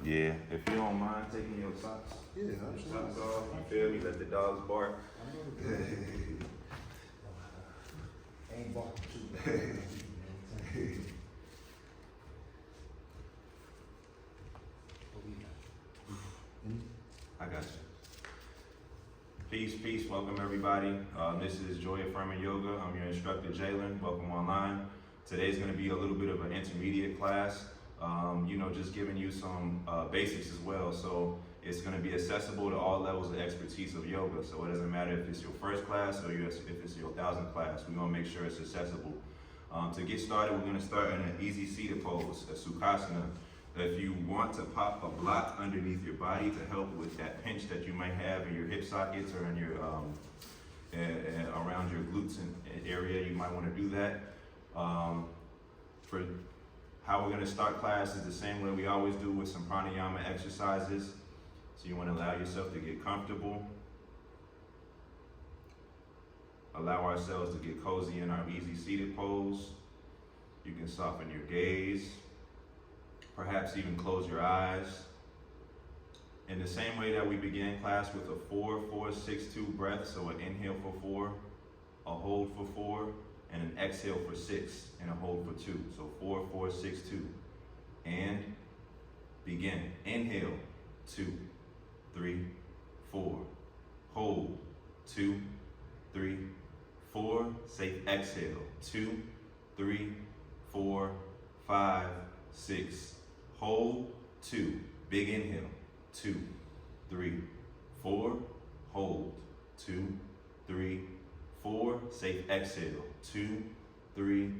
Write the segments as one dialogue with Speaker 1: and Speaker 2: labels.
Speaker 1: Yeah, if you don't mind taking your socks, socks off, you feel me? Let the dogs bark.
Speaker 2: Ain't barking too bad.
Speaker 1: I got you. Peace, peace. Welcome everybody. This is JoyAffirmingYoga. I'm your instructor, Jalyn. Welcome online. Today's going to be a little bit of an intermediate class. Just giving you some basics as well. So it's going to be accessible to all levels of expertise of yoga. So it doesn't matter if it's your first class or if it's your 1000th class. We're going to make sure it's accessible. To get started, we're going to start in an easy seated pose, a Sukhasana. If you want to pop a block underneath your body to help with that pinch that you might have in your hip sockets or in your around your glutes area, you might want to do that. For how we're going to start class is the same way we always do with some pranayama exercises. So you want to allow yourself to get comfortable. Allow ourselves to get cozy in our easy seated pose. You can soften your gaze. Perhaps even close your eyes. In the same way that we began class with a 4-4-6-2 breath, so an inhale for 4, a hold for 4, and an exhale for 6, and a hold for 2. So 4-4-6-2. And begin. Inhale, 2, 3, 4. Hold, 2, 3, 4. Safe exhale, 2, 3, 4, 5, 6. Hold, 2. Big inhale, 2, 3, 4. Hold, 2, 3, 4. Safe exhale, 2, 3,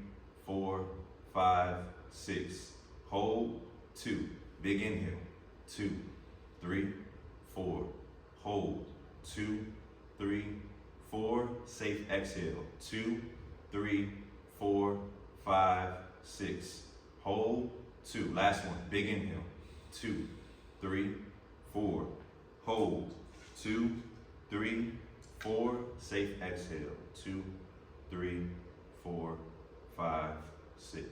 Speaker 1: 4, 5, 6. Hold, 2. Big inhale, 2, 3, 4. Hold, 2, 3, 4. Safe exhale, 2, 3, 4, 5, 6. Hold, 2. Last one. Big inhale, 2, 3, 4. Hold, 2, 3, 4. Safe exhale, 2, 3, 4, 5, 6.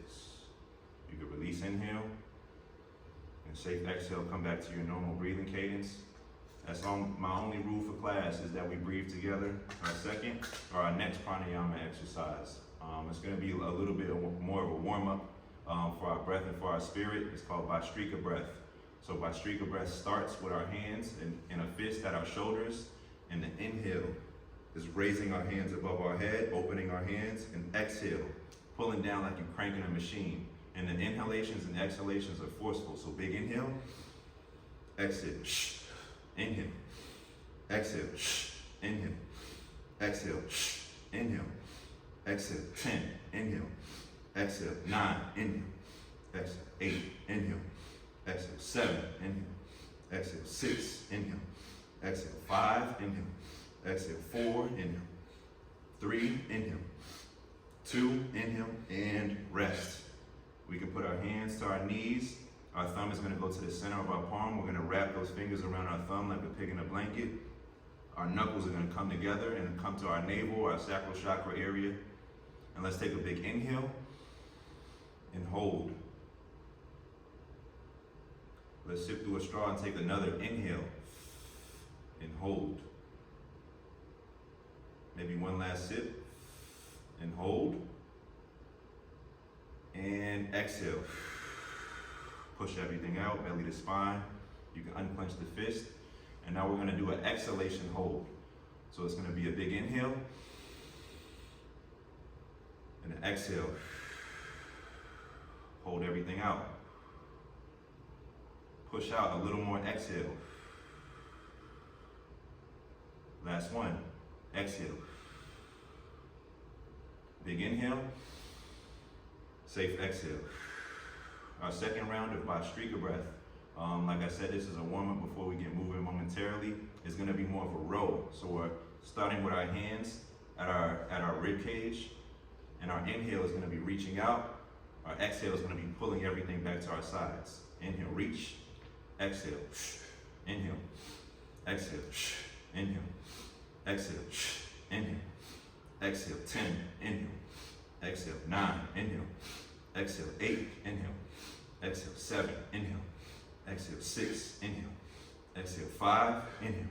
Speaker 1: You can release inhale and safe exhale. Come back to your normal breathing cadence. That's my only rule for class is that we breathe together. Our next pranayama exercise. It's going to be a little bit more of a warm-up for our breath and for our spirit. It's called Bhastrika breath. So Bhastrika breath starts with our hands in a fist at our shoulders, and the inhale is raising our hands above our head, opening our hands, and exhale, pulling down like you're cranking a machine. And the inhalations and exhalations are forceful. So big inhale, exhale, shh, inhale, exhale, shh, inhale, exhale, shh, inhale, exhale, 10, inhale, exhale, 9, inhale, exhale, 8, inhale, exhale, 7, inhale, exhale, 6, inhale, exhale, 5, inhale, exhale, 4, inhale, 3, inhale, 2, inhale, and rest. We can put our hands to our knees. Our thumb is going to go to the center of our palm. We're going to wrap those fingers around our thumb like a pig in a blanket. Our knuckles are going to come together and come to our navel, our sacral chakra area. And let's take a big inhale and hold. Let's sip through a straw and take another inhale and hold. Maybe one last sip and hold. And exhale. Push everything out, belly to spine. You can unclench the fist. And now we're going to do an exhalation hold. So it's going to be a big inhale and an exhale. Hold everything out. Push out a little more, exhale. Last one, exhale. Big inhale, safe exhale. Our second round of Bhastrika breath. Like I said, this is a warm-up before we get moving momentarily. It's going to be more of a row. So we're starting with our hands at our rib cage, and our inhale is going to be reaching out. Our exhale is going to be pulling everything back to our sides. Inhale, reach. Exhale. Inhale. Exhale. Inhale. Exhale. Inhale. Exhale. 10. Inhale. Exhale. 9. Inhale. Exhale. 8. Inhale. Exhale. 7. Inhale. Exhale, 6, inhale. Exhale, 5, inhale.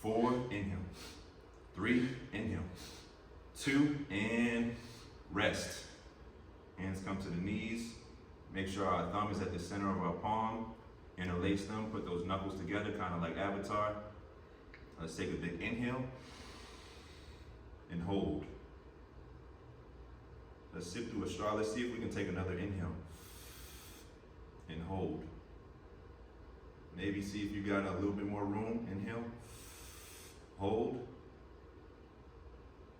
Speaker 1: 4, inhale. 3, inhale. 2, and rest. Hands come to the knees. Make sure our thumb is at the center of our palm. Interlace them, put those knuckles together, kind of like Avatar. Let's take a big inhale and hold. Let's sip through a straw. Let's see if we can take another inhale and hold. Maybe see if you got a little bit more room. Inhale, hold,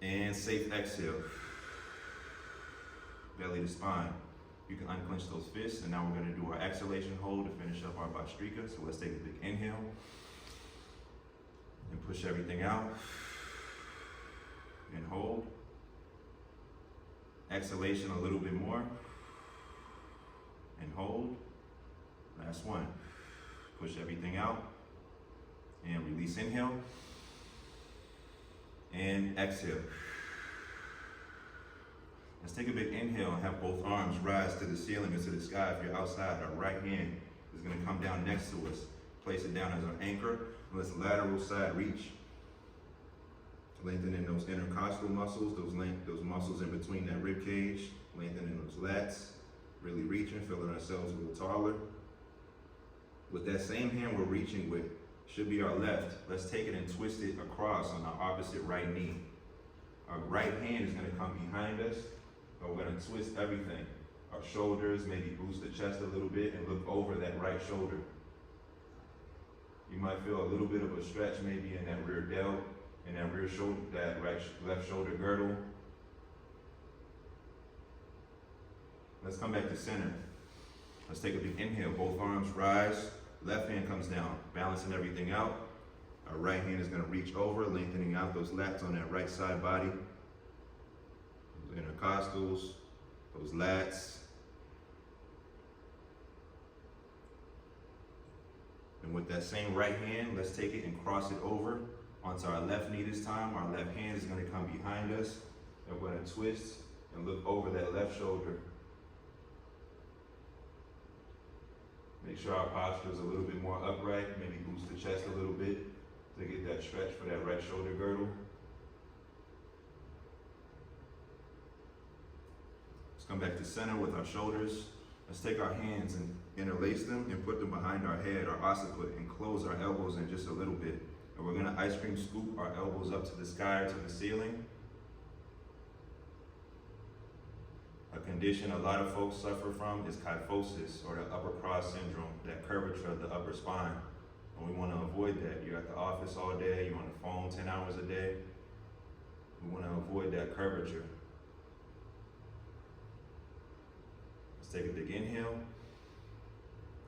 Speaker 1: and safe exhale. Belly to spine. You can unclench those fists, and now we're going to do our exhalation hold to finish up our Bhastrika. So let's take a big inhale and push everything out and hold. Exhalation a little bit more and hold. Last one. Push everything out and release. Inhale and exhale. Let's take a big inhale and have both arms rise to the ceiling or to the sky. If you're outside, our right hand is going to come down next to us. Place it down as our anchor. Let's lateral side reach. Lengthening those intercostal muscles, those muscles in between that rib cage. Lengthening those lats. Really reaching, feeling ourselves a little taller. With that same hand we're reaching with, should be our left. Let's take it and twist it across on our opposite right knee. Our right hand is going to come behind us, and we're going to twist everything. Our shoulders, maybe boost the chest a little bit and look over that right shoulder. You might feel a little bit of a stretch maybe in that rear delt, in that rear shoulder, that left shoulder girdle. Let's come back to center. Let's take a big inhale, both arms rise, left hand comes down, balancing everything out. Our right hand is going to reach over, lengthening out those lats on that right side body. Those intercostals, those lats. And with that same right hand, let's take it and cross it over onto our left knee this time. Our left hand is going to come behind us, and we're going to twist and look over that left shoulder. Make sure our posture is a little bit more upright, maybe boost the chest a little bit to get that stretch for that right shoulder girdle. Let's come back to center with our shoulders. Let's take our hands and interlace them and put them behind our head, our occiput, and close our elbows in just a little bit. And we're gonna ice cream scoop our elbows up to the sky or to the ceiling. A condition a lot of folks suffer from is kyphosis, or the upper cross syndrome, that curvature of the upper spine. And we want to avoid that. You're at the office all day, you're on the phone 10 hours a day. We want to avoid that curvature. Let's take a big inhale.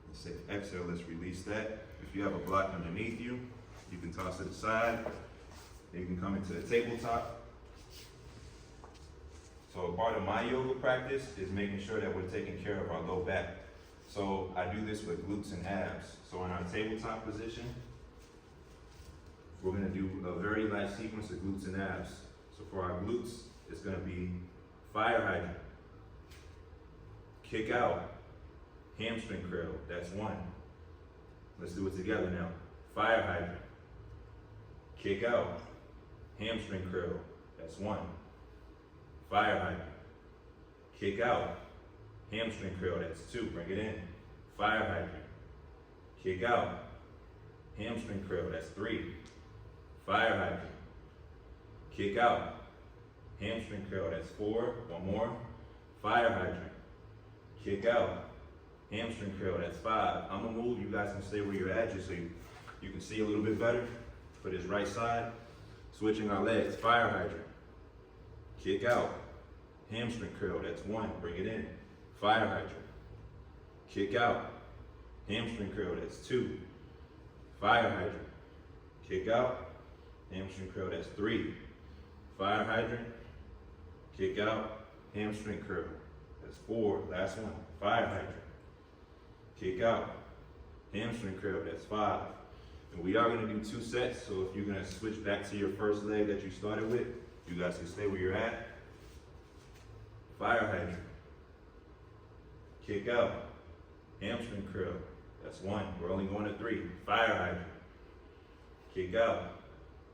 Speaker 1: And safe exhale, let's release that. If you have a block underneath you, you can toss it aside. You can come into the tabletop. So a part of my yoga practice is making sure that we're taking care of our low back. So I do this with glutes and abs. So in our tabletop position, we're gonna do a very light sequence of glutes and abs. So for our glutes, it's gonna be fire hydrant, kick out, hamstring curl, that's one. Let's do it together now. Fire hydrant, kick out, hamstring curl, that's one. Fire hydrant, kick out, hamstring curl, that's two, bring it in. Fire hydrant, kick out, hamstring curl, that's three. Fire hydrant, kick out, hamstring curl, that's four. One more. Fire hydrant, kick out, hamstring curl, that's five. I'm gonna move, you guys can stay where you're at just so you can see a little bit better. For this right side, switching our legs. Fire hydrant, kick out, hamstring curl, that's one, bring it in. Fire hydrant, kick out, hamstring curl, that's two. Fire hydrant, kick out, hamstring curl, that's three. Fire hydrant, kick out, hamstring curl, that's four. Last one. Fire hydrant, kick out, hamstring curl, that's five. And we are gonna do 2 sets, so if you're gonna switch back to your first leg that you started with, you guys can stay where you're at. Fire hydrant, kick out, hamstring curl, That's 1. We're only going to 3. Fire hydrant. Kick out.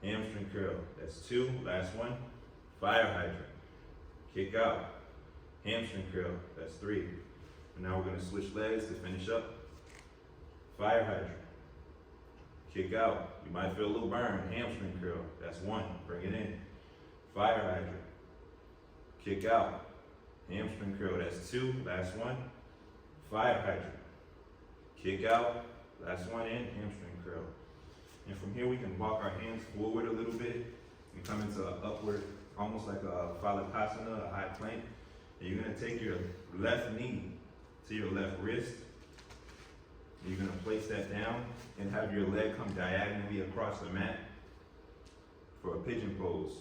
Speaker 1: Hamstring curl. That's 2. Last one. Fire hydrant. Kick out. Hamstring curl. That's 3. And now we're going to switch legs to finish up. Fire hydrant. Kick out. You might feel a little burn. Hamstring curl. That's 1. Bring it in. Fire hydrant. Kick out. Hamstring curl. That's 2. Last one. Fire hydrant. Kick out. Last one in. Hamstring curl. And from here we can walk our hands forward a little bit and come into an upward, almost like a Phalapasana, a high plank. And you're going to take your left knee to your left wrist. And you're going to place that down and have your leg come diagonally across the mat for a pigeon pose.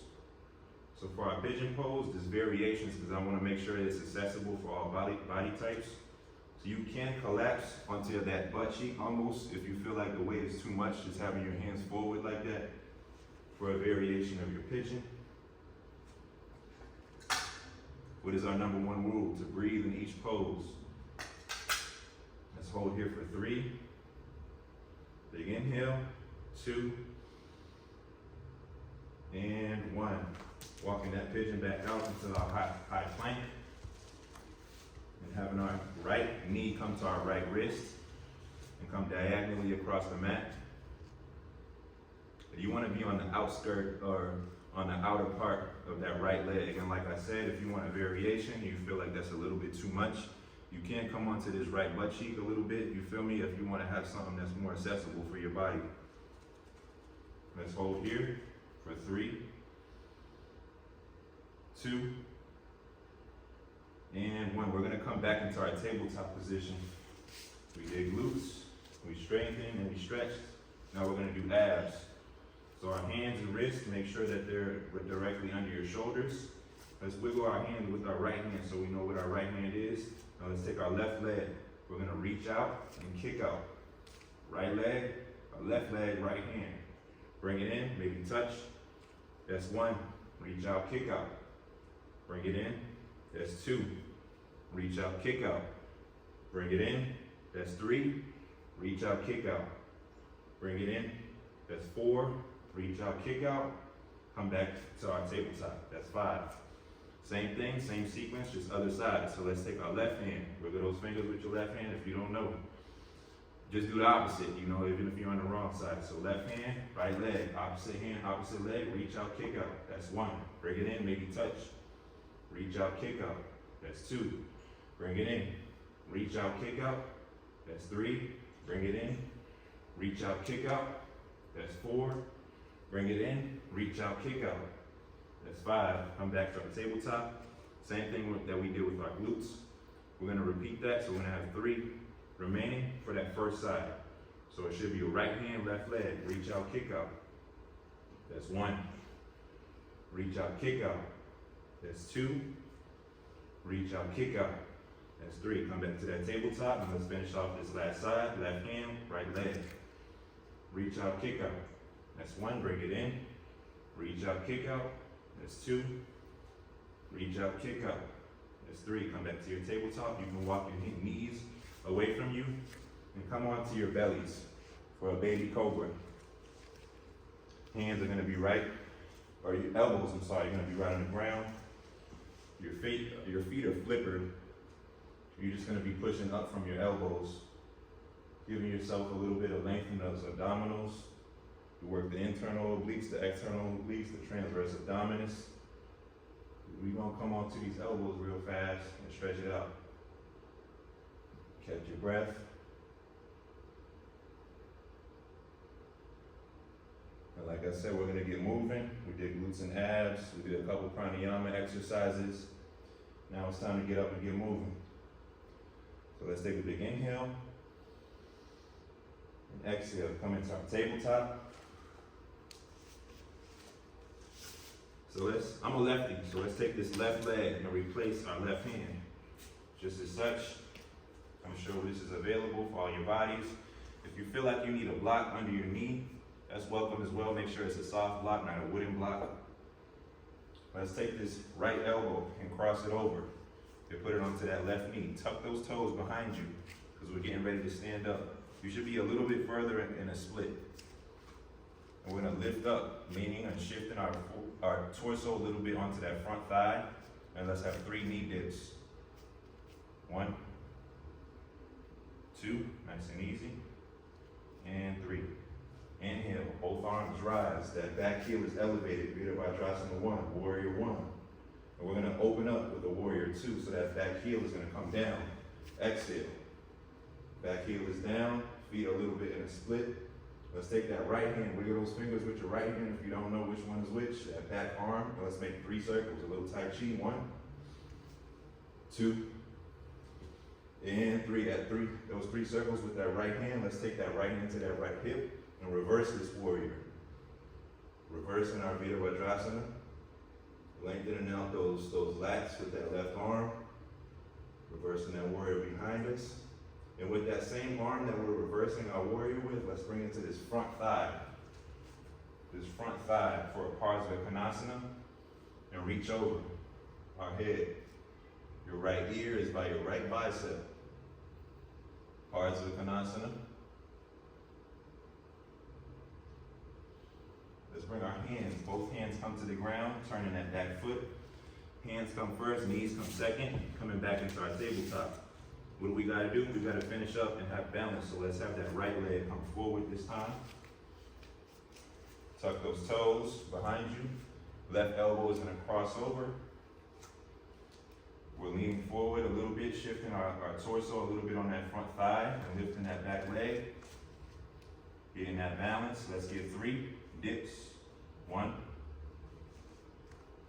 Speaker 1: So for our pigeon pose, there's variations because I want to make sure that it's accessible for all body types. So you can collapse onto that butt cheek almost if you feel like the weight is too much, just having your hands forward like that for a variation of your pigeon. What is our number 1 rule? To breathe in each pose. Let's hold here for 3. Big inhale, 2, and 1. Walking that pigeon back out into our high plank. And having our right knee come to our right wrist and come diagonally across the mat. You want to be on the outskirt or on the outer part of that right leg. And like I said, if you want a variation, you feel like that's a little bit too much, you can come onto this right butt cheek a little bit, you feel me, if you want to have something that's more accessible for your body. Let's hold here for 3, 2, and 1. We're going to come back into our tabletop position. We did glutes, we strengthened and we stretched. Now we're going to do abs. So our hands and wrists, make sure that they're directly under your shoulders. Let's wiggle our hand with our right hand so we know what our right hand is. Now let's take our left leg. We're going to reach out and kick out. Right leg, our left leg, right hand. Bring it in, maybe touch. That's 1. Reach out, kick out. Bring it in. That's 2. Reach out, kick out. Bring it in. That's 3. Reach out, kick out. Bring it in. That's 4. Reach out, kick out. Come back to our tabletop. That's 5. Same thing, same sequence, just other side. So let's take our left hand. Wiggle those fingers with your left hand if you don't know. Just do the opposite, you know, even if you're on the wrong side. So left hand, right leg, opposite hand, opposite leg, reach out, kick out. That's 1. Bring it in, maybe touch. Reach out, kick out. That's 2. Bring it in. Reach out, kick out. That's 3. Bring it in. Reach out, kick out. That's 4. Bring it in. Reach out, kick out. That's 5. Come back to our tabletop. Same thing that we did with our glutes. We're going to repeat that. So we're going to have 3 remaining for that first side. So it should be a right hand, left leg. Reach out, kick out. That's 1. Reach out, kick out. That's 2. Reach out, kick out. That's 3. Come back to that tabletop and let's finish off this last side. Left hand, right leg. Reach out, kick out. That's 1. Bring it in. Reach out, kick out. That's 2. Reach out, kick out. That's 3. Come back to your tabletop. You can walk your knees away from you and come onto your bellies for a baby cobra. Hands are going to be right, or your elbows, I'm sorry, are going to be right on the ground. Your feet are flippered. You're just going to be pushing up from your elbows, giving yourself a little bit of length in those abdominals. You work the internal obliques, the external obliques, the transverse abdominis. We're going to come onto these elbows real fast and stretch it out. Catch your breath. And like I said, we're going to get moving. We did glutes and abs. We did a couple pranayama exercises. Now it's time to get up and get moving. So let's take a big inhale. And exhale, come into our tabletop. So I'm a lefty, so let's take this left leg and replace our left hand. Just as such, I'm sure this is available for all your bodies. If you feel like you need a block under your knee, that's welcome as well. Make sure it's a soft block, not a wooden block. Let's take this right elbow and cross it over and put it onto that left knee. Tuck those toes behind you because we're getting ready to stand up. You should be a little bit further in a split. And we're gonna lift up, leaning and shifting our torso a little bit onto that front thigh. And let's have 3 knee dips. 1, 2, nice and easy. And 3. Inhale, both arms rise. That back heel is elevated. Virabhadrasana 1, warrior 1. And we're gonna open up with a warrior 2, so that back heel is gonna come down. Exhale. Back heel is down, feet a little bit in a split. Let's take that right hand, wiggle those fingers with your right hand if you don't know which one is which. That back arm, and let's make 3 circles, a little Tai Chi. 1, 2, and 3. At those 3 circles with that right hand, let's take that right hand to that right hip and reverse this warrior. Reversing our Virabhadrasana, lengthening out those lats with that left arm, reversing that warrior behind us. And with that same arm that we're reversing our warrior with, let's bring it to this front thigh. This front thigh for a Parsvakonasana, and reach over our head. Your right ear is by your right bicep. Parsvakonasana. Let's bring our hands, both hands come to the ground, turning that back foot. Hands come first, knees come second, coming back into our tabletop. What do we gotta do? We gotta finish up and have balance. So let's have that right leg come forward this time. Tuck those toes behind you. Left elbow is gonna cross over. We're leaning forward a little bit, shifting our torso a little bit on that front thigh and lifting that back leg. Getting that balance. Let's get 3 dips. 1,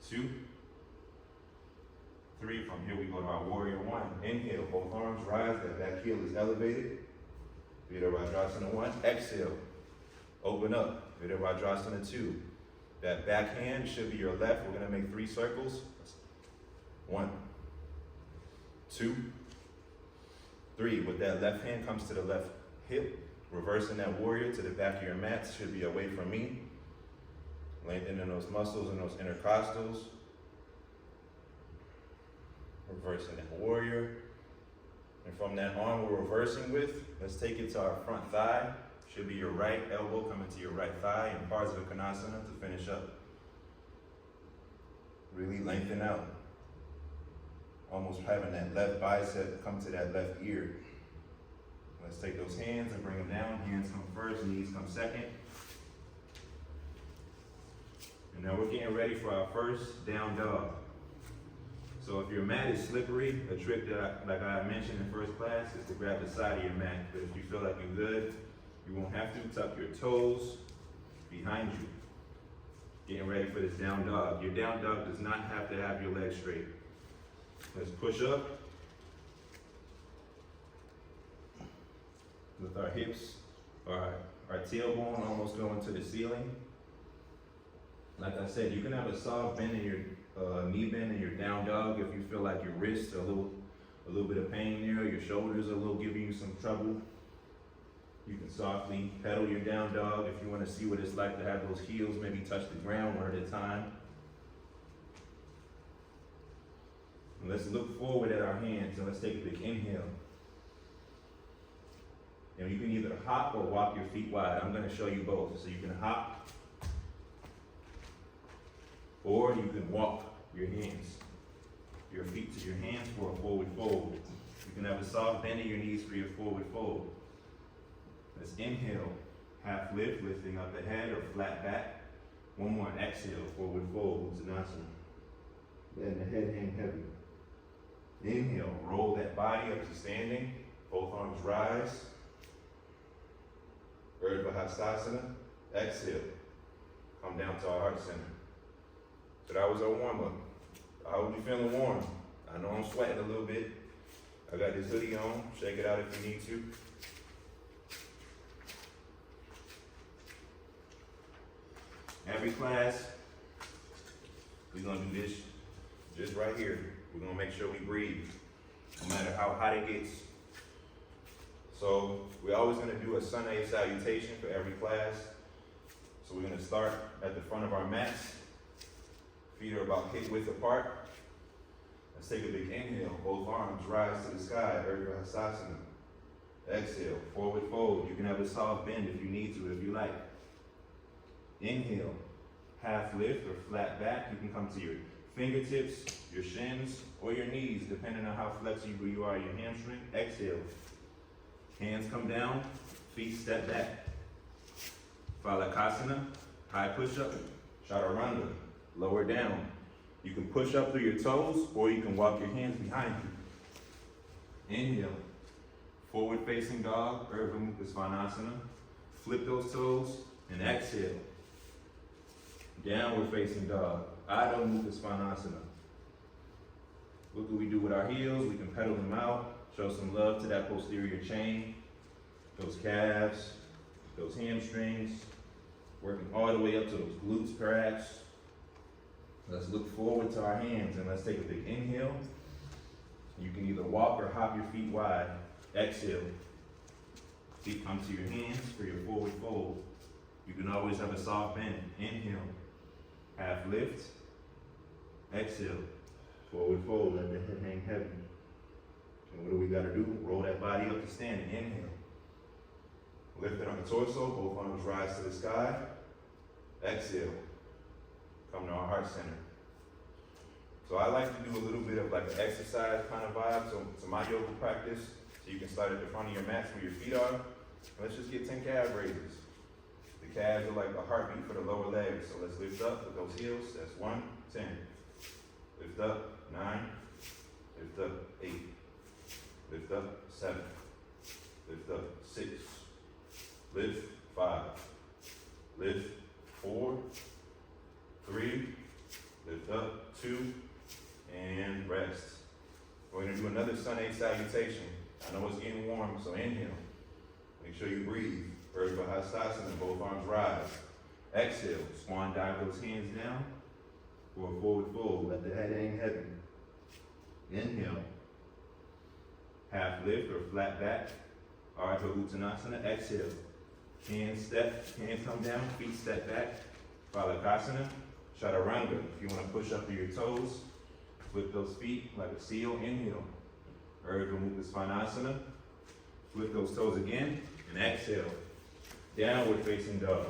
Speaker 1: 2, 3. From here we go to our warrior 1. Inhale, both arms rise, that back heel is elevated. Virabhadrasana 1. Exhale, open up. Virabhadrasana 2. That back hand should be your left. We're gonna make 3 circles. 1, 2, 3. With that left hand comes to the left hip. Reversing that warrior to the back of your mat, should be away from me. Lengthening those muscles and those intercostals. Reversing that warrior. And from that arm we're reversing with, let's take it to our front thigh. Should be your right elbow coming to your right thigh in Parsvakonasana to finish up. Really lengthen out. Almost having that left bicep come to that left ear. Let's take those hands and bring them down. Hands come first, knees come second. And now we're getting ready for our first down dog. So if your mat is slippery, a trick that like I mentioned in first class is to grab the side of your mat. But if you feel like you're good, you won't have to. Tuck your toes behind you. Getting ready for this down dog. Your down dog does not have to have your legs straight. Let's push up. With our hips, our tailbone almost going to the ceiling. Like I said, you can have a soft bend in your knee bend in your down dog if you feel like your wrists are a little bit of pain there, your shoulders are a little giving you some trouble. You can softly pedal your down dog if you want to see what it's like to have those heels maybe touch the ground one at a time. And let's look forward at our hands and let's take a big inhale. And you can either hop or walk your feet wide. I'm going to show you both. So you can hop or you can walk your hands, your feet to your hands for a forward fold. You can have a soft bend in your knees for your forward fold. Let's inhale, half lift, lifting up the head or flat back. One more, exhale, forward fold, Uttanasana. Letting the head hang heavy. Inhale, roll that body up to standing. Both arms rise. Urdhva. Exhale. Come down to our heart center. So that was our warm-up. I hope you're feeling warm. I know I'm sweating a little bit. I got this hoodie on. Shake it out if you need to. Every class, we're gonna do this just right here. We're gonna make sure we breathe, no matter how hot it gets. So we're always gonna do a sun A salutation for every class. So we're gonna start at the front of our mats. Feet are about hip width apart. Let's take a big inhale. Both arms rise to the sky. Urdhva. Exhale, forward fold. You can have a soft bend if you need to, if you like. Inhale, half lift or flat back. You can come to your fingertips, your shins, or your knees, depending on how flexible you are, your hamstring. Exhale. Hands come down, feet step back. Phalakasana, high push-up, chaturanga, lower down. You can push up through your toes, or you can walk your hands behind you. Inhale, forward facing dog, Urdhva Mukha Svanasana. Flip those toes, and exhale. Downward facing dog, Adho Mukha Svanasana. What do we do with our heels? We can pedal them out, show some love to that posterior chain, those calves, those hamstrings, working all the way up to those glutes perhaps. Let's look forward to our hands and let's take a big inhale. You can either walk or hop your feet wide. Exhale. Feet come to your hands for your forward fold. You can always have a soft bend. Inhale. Half lift. Exhale. Forward fold. Let the head hang heavy. And what do we got to do? Roll that body up to standing. Inhale. Lift it on the torso. Both arms rise to the sky. Exhale. Come to our heart center. So I like to do a little bit of like an exercise kind of vibe to my yoga practice. So you can start at the front of your mats where your feet are. Let's just get 10 calf raises. The calves are like a heartbeat for the lower legs. So let's lift up with those heels. That's 1, 10. Lift up, 9. Lift up, 8. Lift up, 7. Lift up, 6. Lift, 5. Lift, 4. 3. Lift up, 2. And rest. We're going to do another sun A salutation. I know it's getting warm, so inhale. Make sure you breathe. Urdhva Hastasana, both arms rise. Exhale, swan dive those hands down for a forward fold. Let the head hang heavy. Inhale. Half lift or flat back. Ardha Uttanasana. Exhale. Hands come down, feet step back. Phalakasana. Chaturanga. If you want to push up to your toes, flip those feet like a seal. Inhale. Urdhva Mukha Svanasana. Flip those toes again and exhale. Downward facing dog.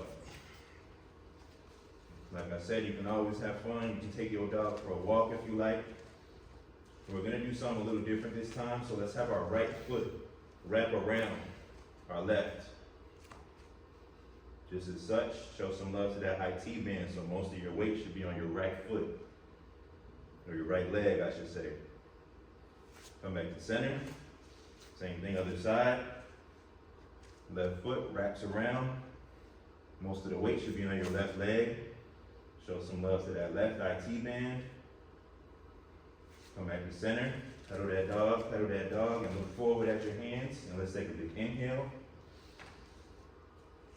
Speaker 1: Like I said, you can always have fun. You can take your dog for a walk if you like. We're going to do something a little different this time. So let's have our right foot wrap around our left. Just as such, show some love to that IT band. So most of your weight should be on your right foot. Or your right leg, I should say. Come back to center. Same thing, other side. Left foot wraps around. Most of the weight should be on your left leg. Show some love to that left IT band. Come back to center. Pedal that dog, and look forward at your hands. And let's take a big inhale.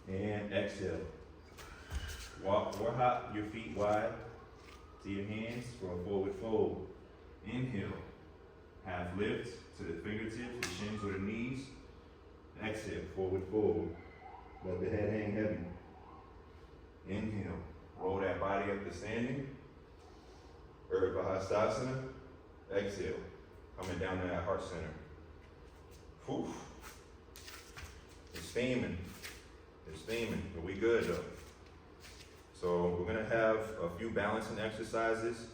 Speaker 1: And exhale. Walk or hop your feet wide to your hands for a forward fold. Inhale. Half lift to the fingertips, the shins or the knees. Exhale, forward fold. Let the head hang heavy. Inhale. Roll that body up to standing. Urdhva Hastasana. Exhale. Coming down to that heart center. Whew. It's steaming. It's steaming, but we good though. So we're gonna have a few balancing exercises.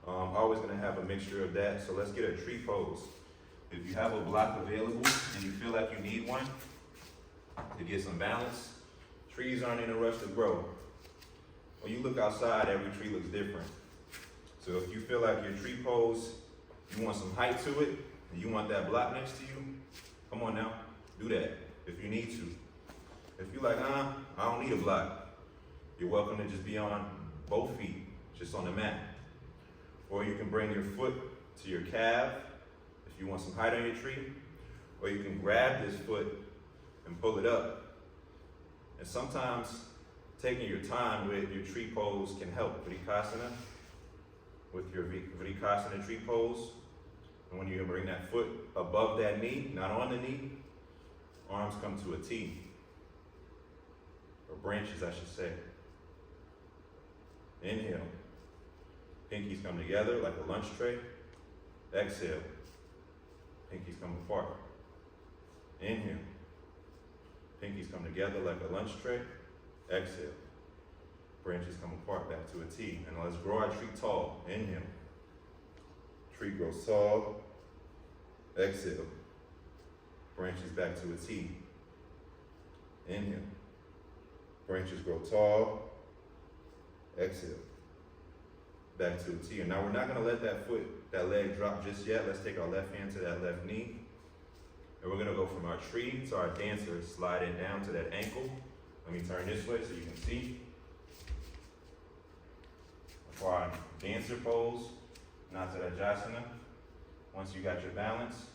Speaker 1: Always gonna have a mixture of that. So let's get a tree pose. If you have a block available and you feel like you need one to get some balance, trees aren't in a rush to grow. When you look outside, every tree looks different. So if you feel like your tree pose, you want some height to it, and you want that block next to you, come on now, do that if you need to. If you're like, I don't need a block, you're welcome to just be on both feet, just on the mat. Or you can bring your foot to your calf if you want some height on your tree. Or you can grab this foot and pull it up. And sometimes taking your time with your tree pose can help. Vrikasana, with your Vrikasana tree pose. And when you bring that foot above that knee, not on the knee, arms come to a T. Or branches, I should say. Inhale. Pinkies come together like a lunch tray. Exhale. Pinkies come apart. Inhale. Pinkies come together like a lunch tray. Exhale. Branches come apart back to a T. And let's grow our tree tall. Inhale. Tree grows tall. Exhale. Branches back to a T. Inhale. Branches grow tall. Exhale. Back to a T. And now we're not going to let that leg drop just yet. Let's take our left hand to that left knee. And we're going to go from our tree to our dancer, slide it down to that ankle. Let me turn this way so you can see. For our dancer pose, Natarajasana. Once you got your balance,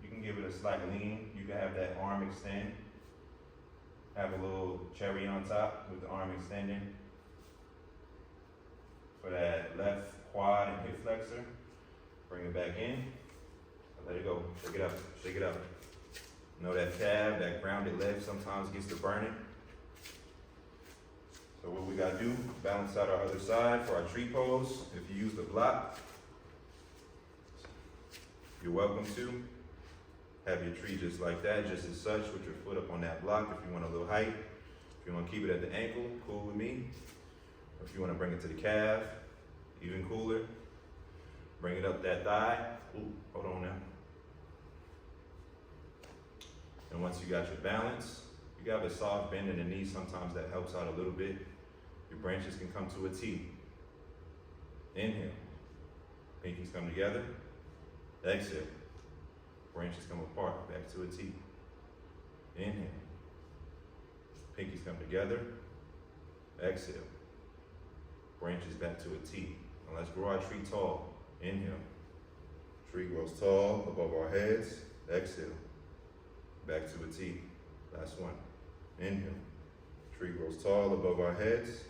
Speaker 1: you can give it a slight lean. You can have that arm extend. Have a little cherry on top with the arm extending. For that left quad and hip flexor, bring it back in. Let it go. Shake it up. Shake it up. Know that calf, that grounded leg sometimes gets to burning. So what we gotta do, balance out our other side for our tree pose. If you use the block, you're welcome to. Have your tree just like that, just as such, with your foot up on that block if you want a little height. If you want to keep it at the ankle, cool with me. If you want to bring it to the calf, even cooler. Bring it up that thigh. Ooh, hold on now. And once you got your balance, you got a soft bend in the knee. Sometimes that helps out a little bit. Your branches can come to a T. Inhale. Pinkies come together. Exhale. Branches come apart, back to a T. Inhale. Pinkies come together. Exhale. Branches back to a T. Now let's grow our tree tall. Inhale. Tree grows tall above our heads. Exhale. Back to a T. Last one. Inhale. Tree grows tall above our heads.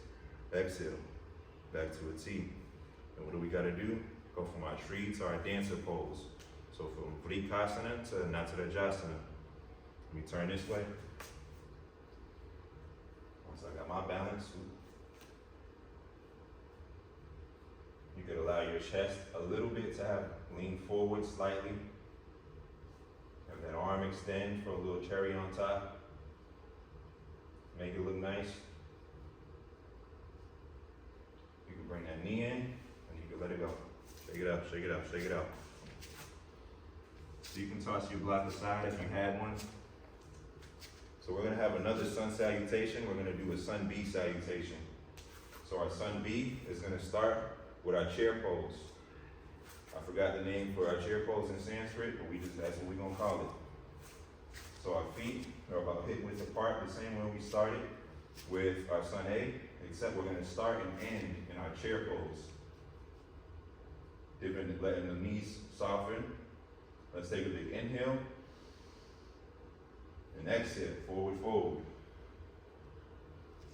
Speaker 1: Exhale. Back to a T. And what do we gotta do? Go from our tree to our dancer pose. So from Vrikasana to Natarajasana. Let me turn this way. Once I got my balance, you could allow your chest a little bit to have lean forward slightly. Have that arm extend for a little cherry on top. Make it look nice. You can bring that knee in and you can let it go. Shake it up, shake it up, shake it up. So you can toss your block aside if you had one. So we're gonna have another sun salutation. We're gonna do a sun B salutation. So our sun B is gonna start with our chair pose. I forgot the name for our chair pose in Sanskrit, but that's what we're gonna call it. So our feet are about hip width apart, the same way we started with our sun A, except we're gonna start and end in our chair pose. Letting the knees soften. Let's take a big inhale and exhale, forward, forward.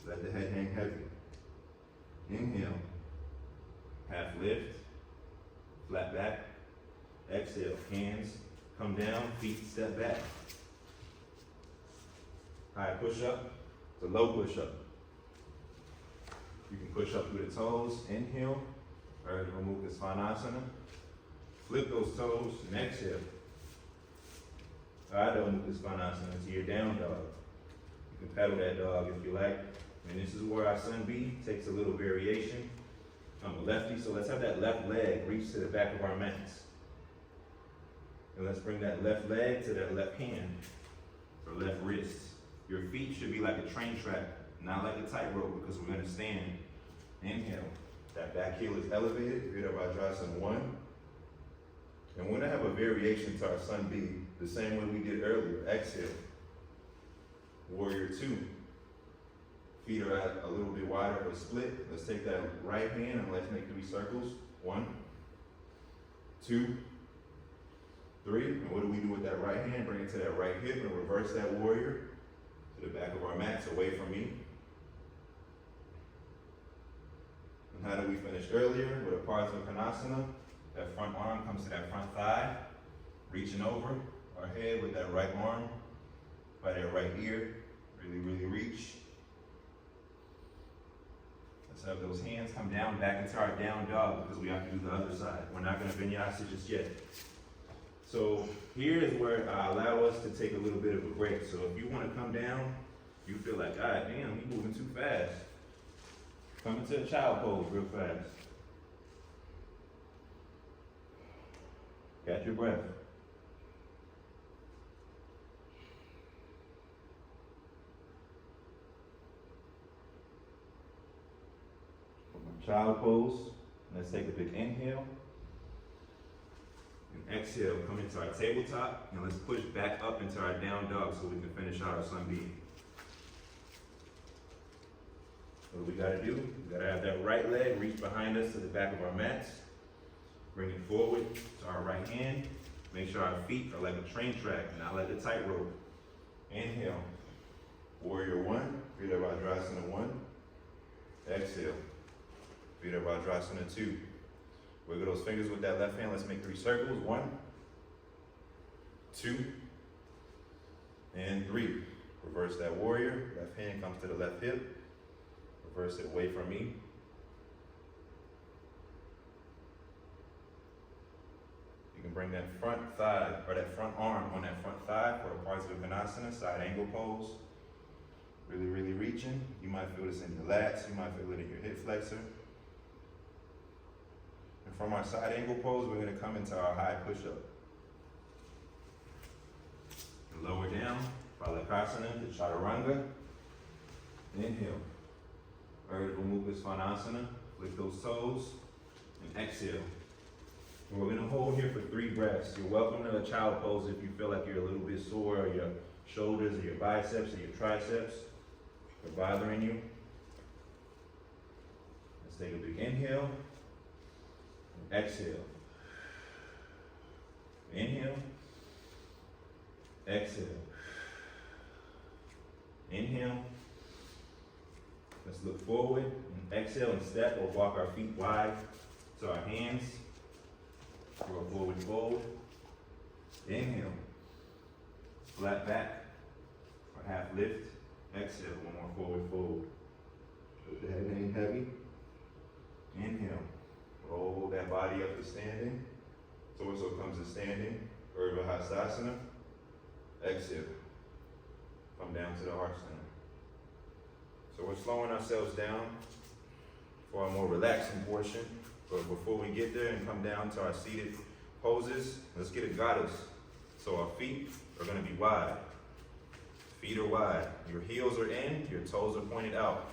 Speaker 1: Let the head hang heavy. Inhale, half lift, flat back. Exhale, hands come down, feet step back. High push up to low push up. You can push up through the toes, inhale, or remove the Svanasana. Flip those toes and exhale. Adho Mukha Svanasana to your down dog. You can pedal that dog if you like. And this is where our sun B takes a little variation. I'm a lefty, so let's have that left leg reach to the back of our mats. And let's bring that left leg to that left hand, or left wrist. Your feet should be like a train track, not like a tightrope, because we're gonna stand. Inhale, that back heel is elevated, Virya Vajrasana 1. And we're gonna have a variation to our sun B, the same way we did earlier. Exhale, warrior 2. Feet are at a little bit wider for a split. Let's take that right hand and let's make 3 circles. 1, 2, 3. And what do we do with that right hand? Bring it to that right hip and reverse that warrior to the back of our mats, away from me. And how did we finish earlier? With a Parsva Konasana. That front arm comes to that front thigh, reaching over our head with that right arm by that right ear. Really, really reach. Let's have those hands come down back into our down dog, because we have to do the other side. We're not going to vinyasa just yet. So here is where I allow us to take a little bit of a break. So if you want to come down, you feel like, God damn, he's moving too fast. Come into a child pose real fast. Catch your breath. Child pose. Let's take a big inhale. And exhale, come into our tabletop, and let's push back up into our down dog so we can finish out our sunbeam. What do we gotta do? We gotta have that right leg reach behind us to the back of our mats. Bring it forward to our right hand. Make sure our feet are like a train track, not like a tightrope. Inhale. Warrior one, Virabhadrasana 1. Exhale. Virabhadrasana 2. Wiggle those fingers with that left hand. Let's make 3 circles. 1, 2, and 3. Reverse that warrior. Left hand comes to the left hip. Reverse it away from me. You can bring that front thigh, or that front arm on that front thigh for a parts of Venasana, side angle pose. Really, really reaching. You might feel this in your lats. You might feel it in your hip flexor. And from our side angle pose, we're going to come into our high push-up. Lower down, Balakasana to Chaturanga. Inhale. Urdhva Mukha Svanasana. Lift those toes. And exhale. And we're going to hold here for 3 breaths. You're welcome to a child pose if you feel like you're a little bit sore, or your shoulders, or your biceps, or your triceps are bothering you. Let's take a big inhale. Exhale. Inhale. Exhale. Inhale. Let's look forward and exhale and step or walk our feet wide to our hands. Roll forward, fold. Inhale. Flat back or half lift. Exhale. One more forward fold. Put the head hang heavy. Inhale. Roll that body up to standing. Torso comes to standing. Urdhva Hastasana. Exhale. Come down to the heart center. So we're slowing ourselves down for a more relaxing portion. But before we get there and come down to our seated poses, let's get a goddess. So our feet are going to be wide. Feet are wide. Your heels are in, your toes are pointed out.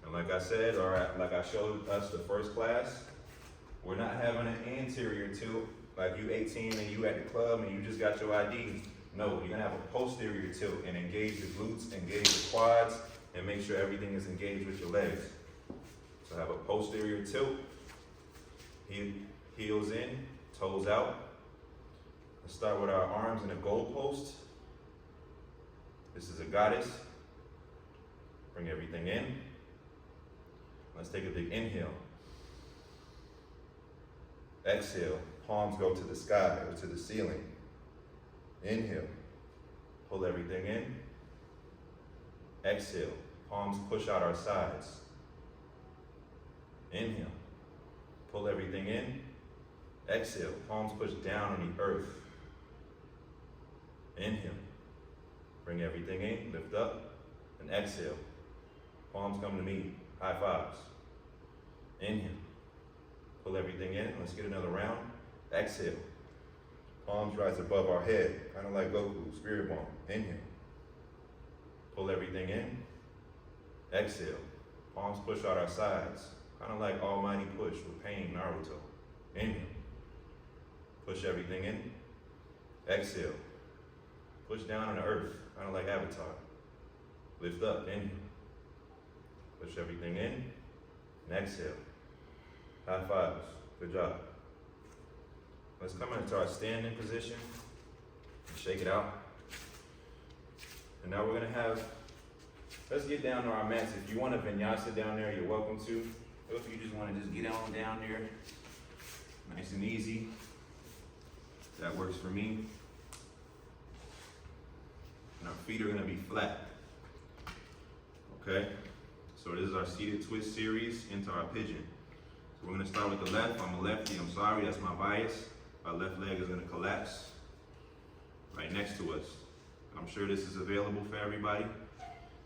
Speaker 1: And like I said, or like I showed us the first class, we're not having an anterior tilt like you 18 and you at the club and you just got your ID. No, you're going to have a posterior tilt and engage the glutes, engage the quads, and make sure everything is engaged with your legs. So have a posterior tilt, heels in, toes out. Let's start with our arms in a goal post. This is a goddess. Bring everything in. Let's take a big inhale. Exhale, palms go to the sky or to the ceiling. Inhale, pull everything in. Exhale, palms push out our sides. Inhale, pull everything in. Exhale, palms push down on the earth. Inhale, bring everything in, lift up, and exhale. Palms come to me, high fives. Inhale, pull everything in. Let's get another round. Exhale, palms rise above our head, kind of like Goku, spirit bomb. Inhale, pull everything in. Exhale, palms push out our sides, kind of like Almighty Push with Pain, Naruto. Inhale, push everything in. Exhale, push down on the earth, kind of like Avatar. Lift up, inhale. Push everything in, and exhale. High fives, good job. Let's come into our standing position and shake it out. And now we're gonna have, let's get down to our mats. If you want a vinyasa down there, you're welcome to. Or if you just wanna just get on down there, nice and easy. That works for me. And our feet are gonna be flat. Okay? So this is our seated twist series into our pigeon. So we're gonna start with the left. I'm a lefty, I'm sorry, that's my bias. Our left leg is gonna collapse right next to us. I'm sure this is available for everybody.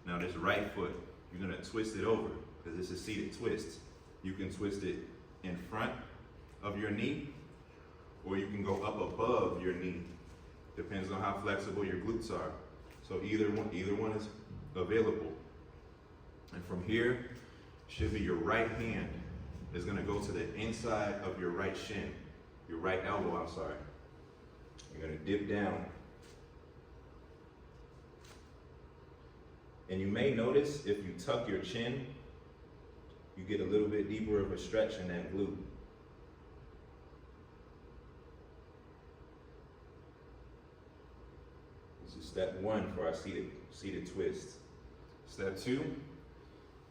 Speaker 1: Now this right foot, you're gonna twist it over, because this is seated twist. You can twist it in front of your knee, or you can go up above your knee. Depends on how flexible your glutes are. So either one is available. And from here, should be your right hand is gonna go to the inside of your right shin, your right elbow, I'm sorry. You're gonna dip down. And you may notice if you tuck your chin, you get a little bit deeper of a stretch in that glute. This is step one for our seated twist. Step two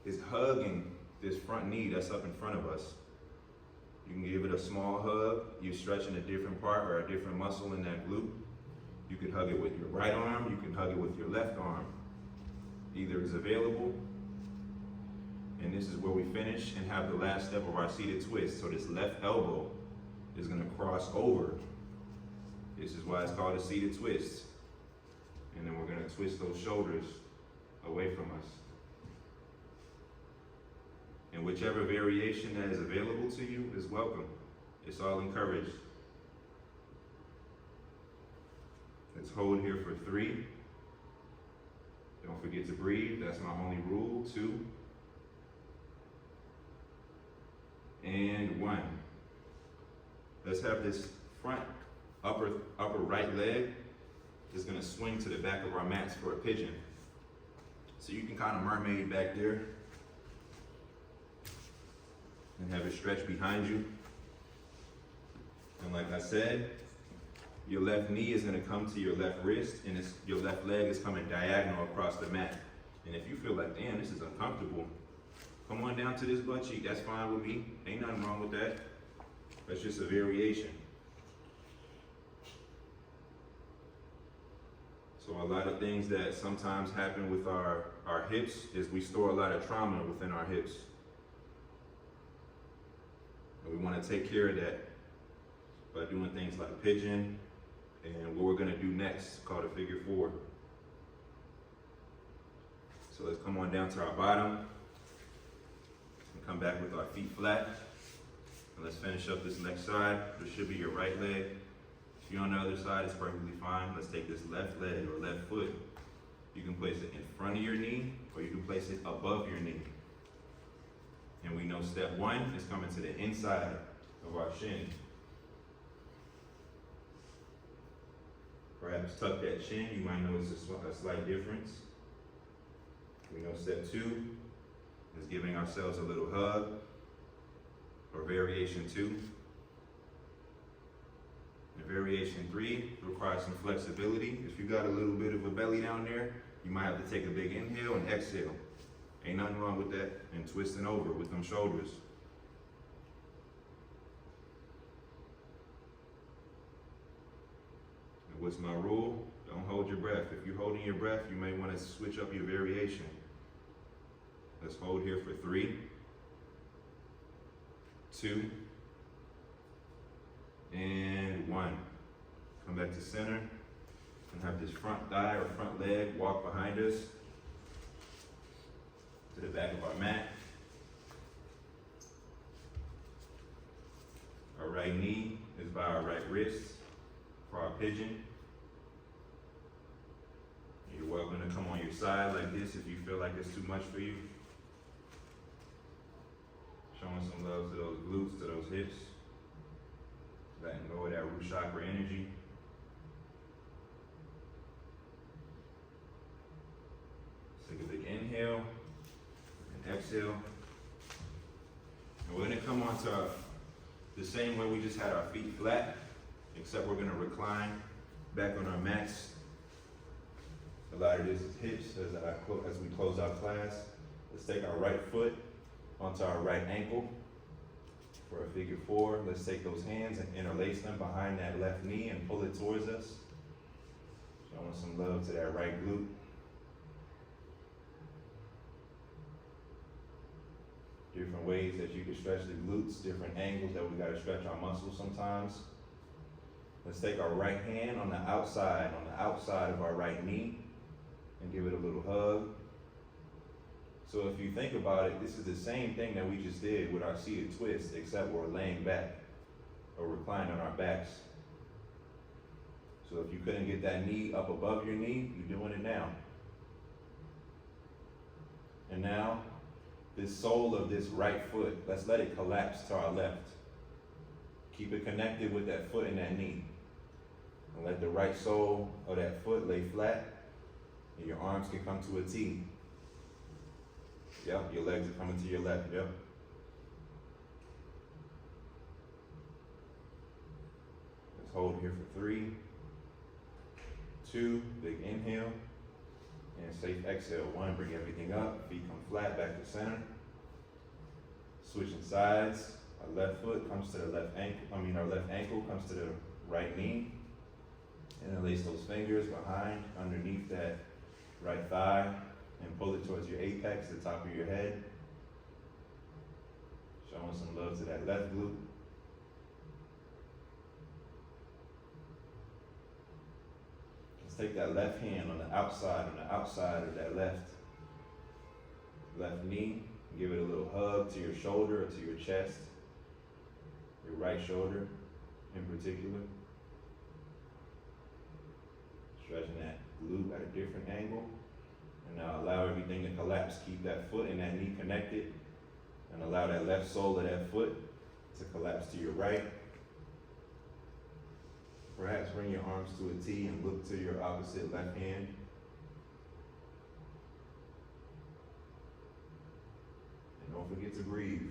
Speaker 1: is hugging this front knee that's up in front of us. You can give it a small hug. You're stretching a different part or a different muscle in that glute. You can hug it with your right arm. You can hug it with your left arm. Either is available. And this is where we finish and have the last step of our seated twist. So this left elbow is gonna cross over. This is why it's called a seated twist. And then we're gonna twist those shoulders away from us. And whichever variation that is available to you is welcome. It's all encouraged. Let's hold here for 3. Don't forget to breathe. That's my only rule. 2. And 1. Let's have this front upper right leg is gonna swing to the back of our mats for a pigeon. So you can kind of mermaid back there and have it stretch behind you. And like I said, your left knee is gonna come to your left wrist, and your left leg is coming diagonal across the mat. And if you feel like, damn, this is uncomfortable, come on down to this butt cheek. That's fine with me. Ain't nothing wrong with that. That's just a variation. So a lot of things that sometimes happen with our hips is we store a lot of trauma within our hips. And we want to take care of that by doing things like pigeon and what we're going to do next, called a figure 4. So let's come on down to our bottom and come back with our feet flat. And let's finish up this next side. This should be your right leg. If you're on the other side, it's perfectly fine. Let's take this left leg or left foot. You can place it in front of your knee, or you can place it above your knee. And we know step 1 is coming to the inside of our shin. Perhaps tuck that chin. You might notice a slight difference. We know step 2 is giving ourselves a little hug, or variation 2. And variation 3 requires some flexibility. If you got a little bit of a belly down there, you might have to take a big inhale and exhale. Ain't nothing wrong with that. And twisting over with them shoulders. And what's my rule? Don't hold your breath. If you're holding your breath, you may want to switch up your variation. Let's hold here for 3, 2, and 1. Come back to center and have this front thigh or front leg walk behind us to the back of our mat. Our right knee is by our right wrist for our pigeon. You're welcome to come on your side like this if you feel like it's too much for you. Showing some love to those glutes, to those hips. Letting go of that root chakra energy. Take a big inhale and exhale. And we're gonna come onto the same way we just had our feet flat, except we're gonna recline back on our mats. A lot of this is hips as we close out class. Let's take our right foot onto our right ankle for a figure 4. Let's take those hands and interlace them behind that left knee and pull it towards us. Showing some love to that right glute. Different ways that you can stretch the glutes, different angles that we gotta stretch our muscles sometimes. Let's take our right hand on the outside of our right knee, and give it a little hug. So if you think about it, this is the same thing that we just did with our seated twist, except we're laying back or reclined on our backs. So if you couldn't get that knee up above your knee, you're doing it now. And now, this sole of this right foot, let's let it collapse to our left. Keep it connected with that foot and that knee. And let the right sole of that foot lay flat, and your arms can come to a T. Yep, your legs are coming to your left, yep. Let's hold here for 3, 2, big inhale, and safe exhale. 1, bring everything up, feet come flat, back to center. Switching sides, our left foot comes to the left ankle, our left ankle comes to the right knee. And then lace those fingers behind, underneath that right thigh, and pull it towards your apex, the top of your head. Showing some love to that left glute. Let's take that left hand on the outside of that left knee. Give it a little hug to your shoulder or to your chest, your right shoulder in particular. Stretching that glute at a different angle. And now allow everything to collapse. Keep that foot and that knee connected. And allow that left sole of that foot to collapse to your right. Perhaps bring your arms to a T and look to your opposite left hand. And don't forget to breathe.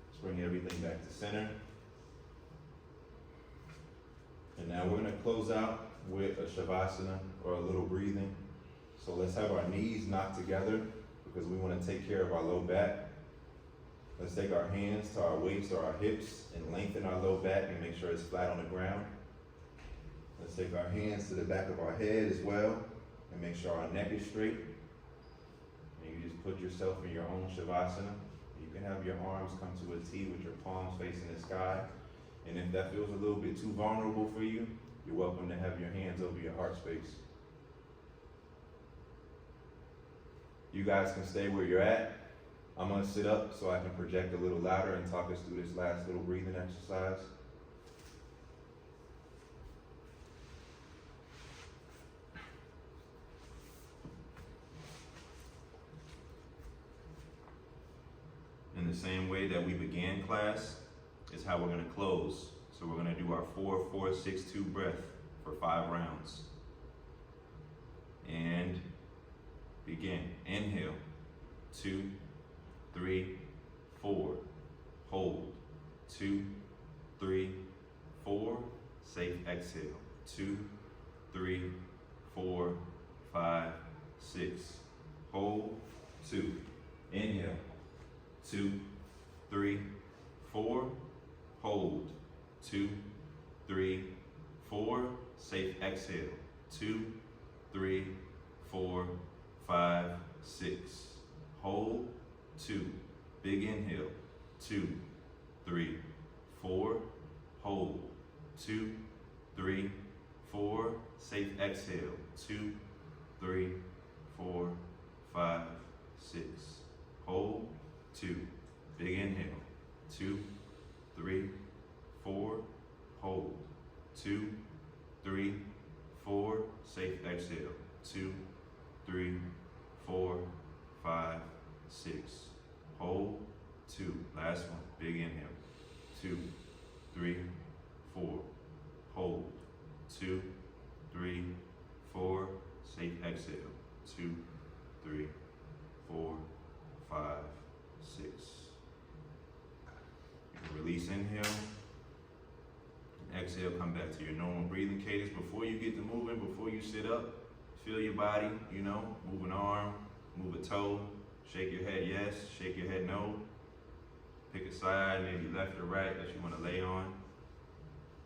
Speaker 1: Let's bring everything back to center. And now we're going to close out with a Shavasana, or a little breathing. So let's have our knees knocked together because we want to take care of our low back. Let's take our hands to our weights or our hips and lengthen our low back and make sure it's flat on the ground. Let's take our hands to the back of our head as well and make sure our neck is straight. And you just put yourself in your own Shavasana. You can have your arms come to a T with your palms facing the sky. And if that feels a little bit too vulnerable for you, you're welcome to have your hands over your heart space. You guys can stay where you're at. I'm gonna sit up so I can project a little louder and talk us through this last little breathing exercise. In the same way that we began class, is how we're gonna close. So we're gonna do our 4-4-6-2 breath for 5 rounds. And begin. Inhale, 2, 3, 4. Hold, 2, 3, 4. Safe exhale, 2, 3, 4, 5, 6. Hold, 2. Inhale, 2, 3, 4. Hold, 2, 3, 4. Safe exhale, 2, 3, 4, 5, 6. Hold, 2. Big inhale, 2, 3, 4. Hold, 2, 3, 4. Safe exhale, 2, 3, 4, 5, 6. Hold, 2. Big inhale, 2, 3, 4. Hold, 2, 3, 4. Safe exhale, 2, 3, 4, 5, 6. Hold, 2. Last one. Big inhale, 2, 3, 4. Hold, 2, 3, 4. Safe exhale, 2, 3, 4, 5, 6. You can release inhale. Exhale, come back to your normal breathing cadence. Before you get to moving, before you sit up, feel your body, move an arm, move a toe, shake your head yes, shake your head no. Pick a side, maybe left or right that you want to lay on.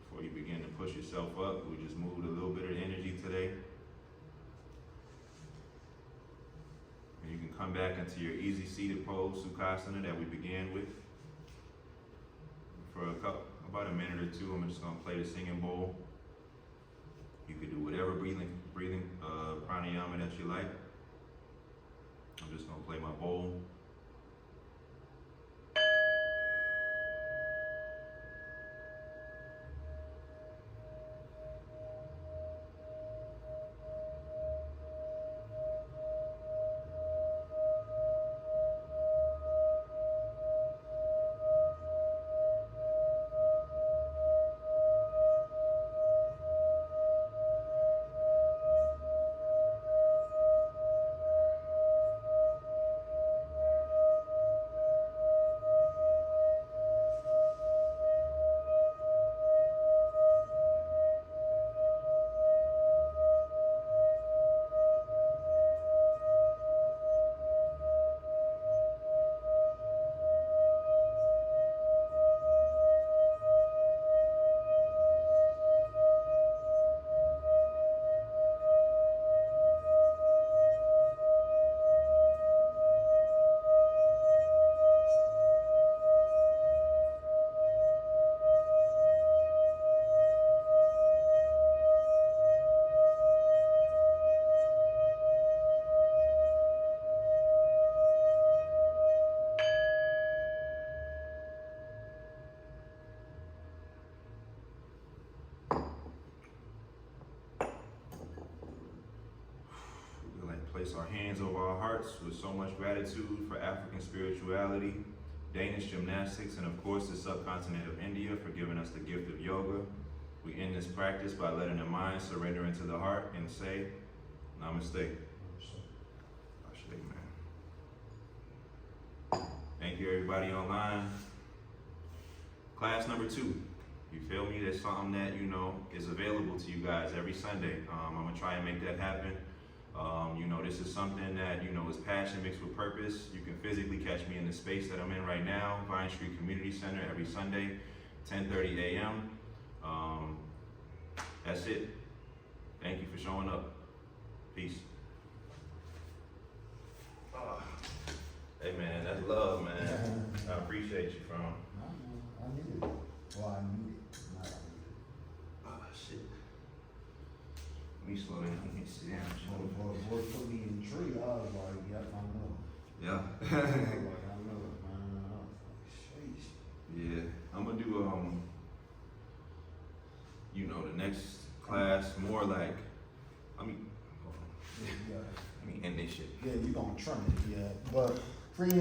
Speaker 1: Before you begin to push yourself up, we just moved a little bit of energy today. And you can come back into your easy seated pose, Sukhasana, that we began with. for about a minute or two. I'm just gonna play the singing bowl. You could do whatever breathing pranayama that you like. I'm just gonna play my bowl. Place our hands over our hearts with so much gratitude for African spirituality, Danish gymnastics, and of course the subcontinent of India for giving us the gift of yoga. We end this practice by letting the mind surrender into the heart and say, Namaste. Ashe, man. Thank you everybody online. Class number 2. You feel me? That's something that, you know, is available to you guys every Sunday. I'm gonna try and make that happen. You know, this is something that, you know, is passion mixed with purpose. You can physically catch me in the space that I'm in right now, Vine Street Community Center, every Sunday, 10:30 a.m. That's it. Thank you for showing up. Peace. Hey man, that's love, man. I appreciate you, fam.
Speaker 2: I need it. Well, I need it. Not I need it.
Speaker 1: Oh, shit. Let me slow down. Let me sit down.
Speaker 2: Boy, put me in the tree. I was like, yep, I know.
Speaker 1: Yeah.
Speaker 2: I was like, I know it, man. I was like, sheesh.
Speaker 1: Yeah. I'm gonna do you know, the next class more like, hold on.
Speaker 2: Yeah,
Speaker 1: Let me end this shit.
Speaker 2: yeah, you gonna trim it, yeah. But free